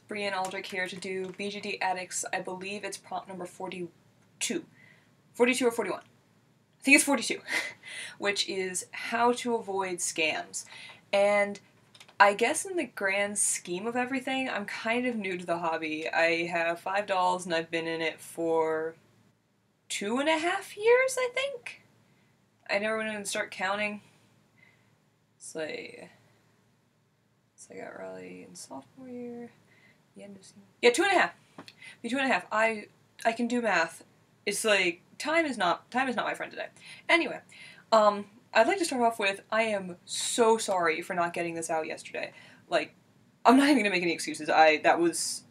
Bri and Aldrich here to do BJD Addicts, I believe it's prompt number 42. 42 or 41. I think it's 42. Which is how to avoid scams. And I guess in the grand scheme of everything, I'm kind of new to the hobby. I have 5 dolls and I've been in it for 2.5 years, I think? I never went in and start counting. So I got Raleigh in sophomore year. The end of senior. Yeah, 2.5. Be 2.5. I can do math. It's like time is not my friend today. Anyway, I'd like to start off with I am so sorry for not getting this out yesterday. Like, I'm not even gonna make any excuses. That was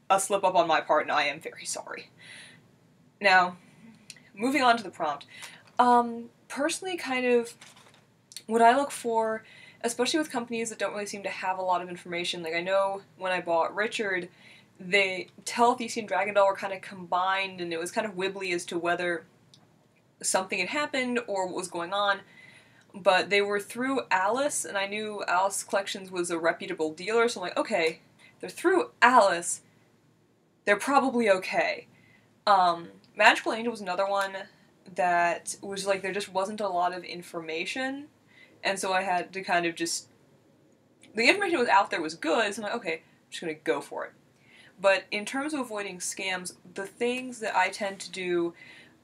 a slip up on my part, and I am very sorry. Now, moving on to the prompt. Personally, kind of what I look for, especially with companies that don't really seem to have a lot of information. Like, I know when I bought Richard, the Telethium and Dragon Doll were kind of combined, and it was kind of wibbly as to whether something had happened or what was going on. But they were through Alice, and I knew Alice Collections was a reputable dealer, so I'm like, okay, they're through Alice, they're probably okay. Magical Angel was another one that was like, there just wasn't a lot of information, and so I had to kind of just, the information that was out there was good, so I'm like, okay, I'm just gonna go for it. But in terms of avoiding scams, the things that I tend to do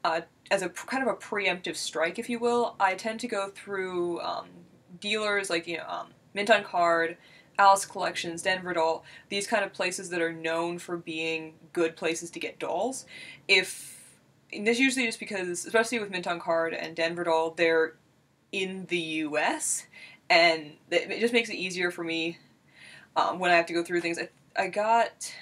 as a kind of a preemptive strike, if you will, I tend to go through dealers like, Mint on Card, Alice Collections, Denver Doll, these kind of places that are known for being good places to get dolls. And this usually just because, especially with Mint on Card and Denver Doll, they're in the US, and it just makes it easier for me when I have to go through things. I got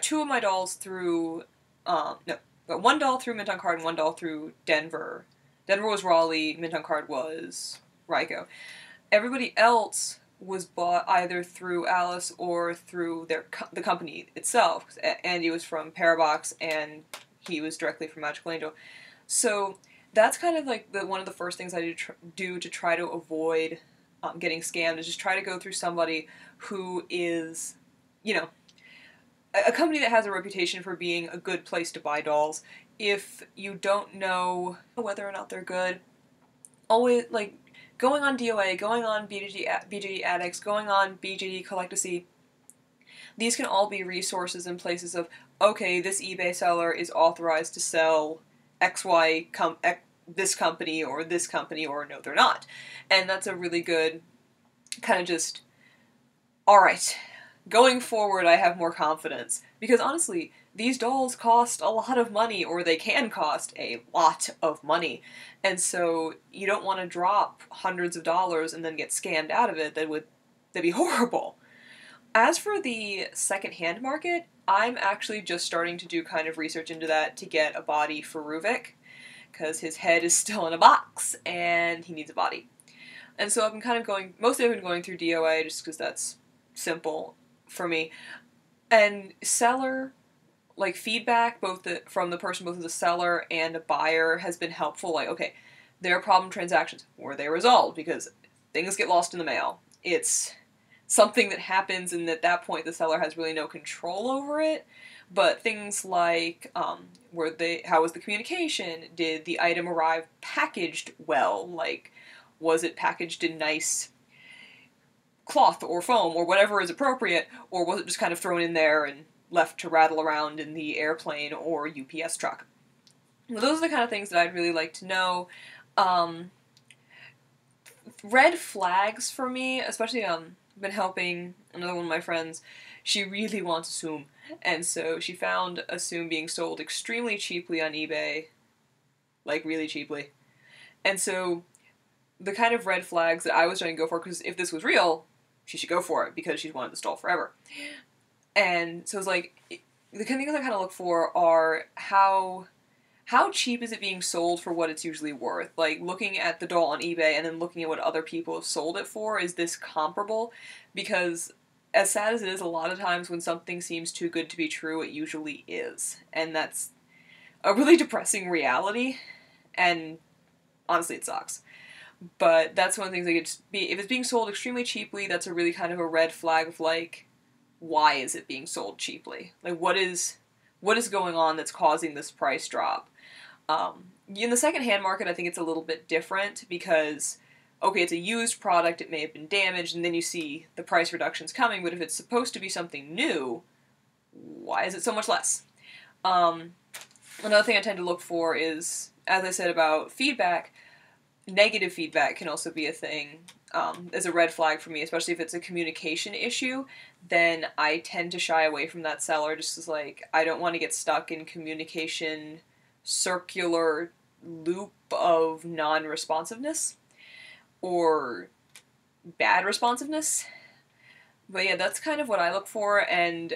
2 of my dolls through, got 1 doll through Mint on Card and 1 doll through Denver. Denver was Raleigh, Mint on Card was Ryko. Everybody else was bought either through Alice or through the company itself. Andy was from Parabox and he was directly from Magical Angel. So that's kind of like one of the first things I do to try to avoid getting scammed, is just try to go through somebody who is, a company that has a reputation for being a good place to buy dolls. If you don't know whether or not they're good, always, like, going on DOA, going on BJD Addicts, going on BJD Collect-a-See, these can all be resources and places of, okay, this eBay seller is authorized to sell XY this company, or no, they're not. And that's a really good kind of just, alright, going forward I have more confidence. Because honestly, these dolls cost a lot of money, or they can cost a lot of money. And so you don't want to drop hundreds of dollars and then get scammed out of it. That'd be horrible. As for the second-hand market, I'm actually just starting to do kind of research into that to get a body for Ruvik, because his head is still in a box and he needs a body. And so I've been kind of mostly I've been going through DOA just because that's simple for me. And seller, like, feedback, from the person, both as a seller and a buyer, has been helpful. Like, okay, their problem transactions, were they resolved? Because things get lost in the mail. It's something that happens, and at that point the seller has really no control over it. But things like, how was the communication? Did the item arrive packaged well? Like, was it packaged in nice cloth or foam or whatever is appropriate, or was it just kind of thrown in there and left to rattle around in the airplane or UPS truck? Well, those are the kind of things that I'd really like to know. Red flags for me, especially, been helping another one of my friends. She really wants a Soom, and so she found a Soom being sold extremely cheaply on eBay, like really cheaply. And so the kind of red flags that I was trying to go for, because if this was real, she should go for it, because she's wanted this doll forever. And so it's like, the kind of things I kind of look for are how cheap is it being sold for what it's usually worth? Like, looking at the doll on eBay and then looking at what other people have sold it for, is this comparable? Because as sad as it is, a lot of times when something seems too good to be true, it usually is. And that's a really depressing reality, and honestly it sucks. But that's one of the things that could be, if it's being sold extremely cheaply, that's a really kind of a red flag of like, why is it being sold cheaply? Like, what is going on that's causing this price drop? In the secondhand market, I think it's a little bit different because, okay, it's a used product, it may have been damaged, and then you see the price reductions coming, but if it's supposed to be something new, why is it so much less? Another thing I tend to look for is, as I said about feedback, negative feedback can also be a thing, as a red flag for me, especially if it's a communication issue. Then I tend to shy away from that seller just as, like, I don't want to get stuck in communication circular loop of non-responsiveness or bad responsiveness. But yeah, that's kind of what I look for, and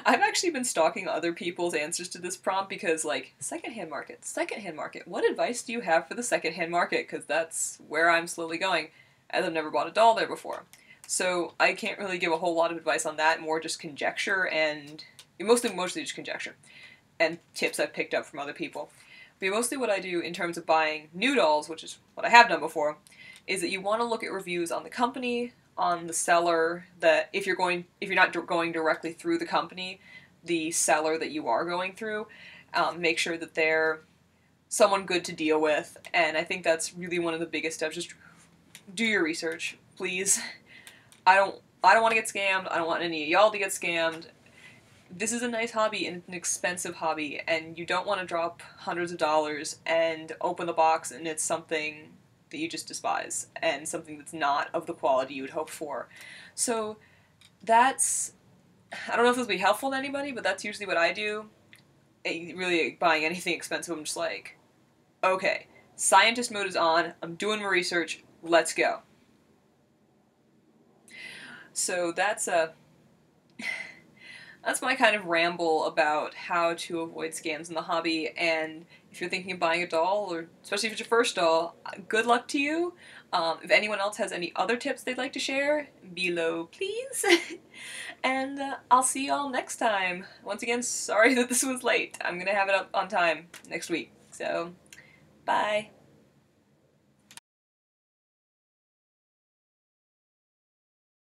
I've actually been stalking other people's answers to this prompt because, like, secondhand market, what advice do you have for the secondhand market? Because that's where I'm slowly going, as I've never bought a doll there before. So I can't really give a whole lot of advice on that, more just conjecture and mostly just conjecture and tips I've picked up from other people. But mostly what I do in terms of buying new dolls, which is what I have done before, is that you want to look at reviews on the company, on the seller, that if you're not going directly through the company, the seller that you are going through, make sure that they're someone good to deal with. And I think that's really one of the biggest steps. Just do your research, please. I don't want to get scammed. I don't want any of y'all to get scammed. This is a nice hobby and it's an expensive hobby, and you don't want to drop hundreds of dollars and open the box and it's something that you just despise and something that's not of the quality you would hope for. So that's, I don't know if this will be helpful to anybody, but that's usually what I do. Really, buying anything expensive, I'm just like, okay, scientist mode is on, I'm doing my research, let's go. So that's my kind of ramble about how to avoid scams in the hobby, and if you're thinking of buying a doll, or especially if it's your first doll, good luck to you. If anyone else has any other tips they'd like to share, below please. And I'll see y'all next time. Once again, sorry that this was late. I'm gonna have it up on time next week, so bye.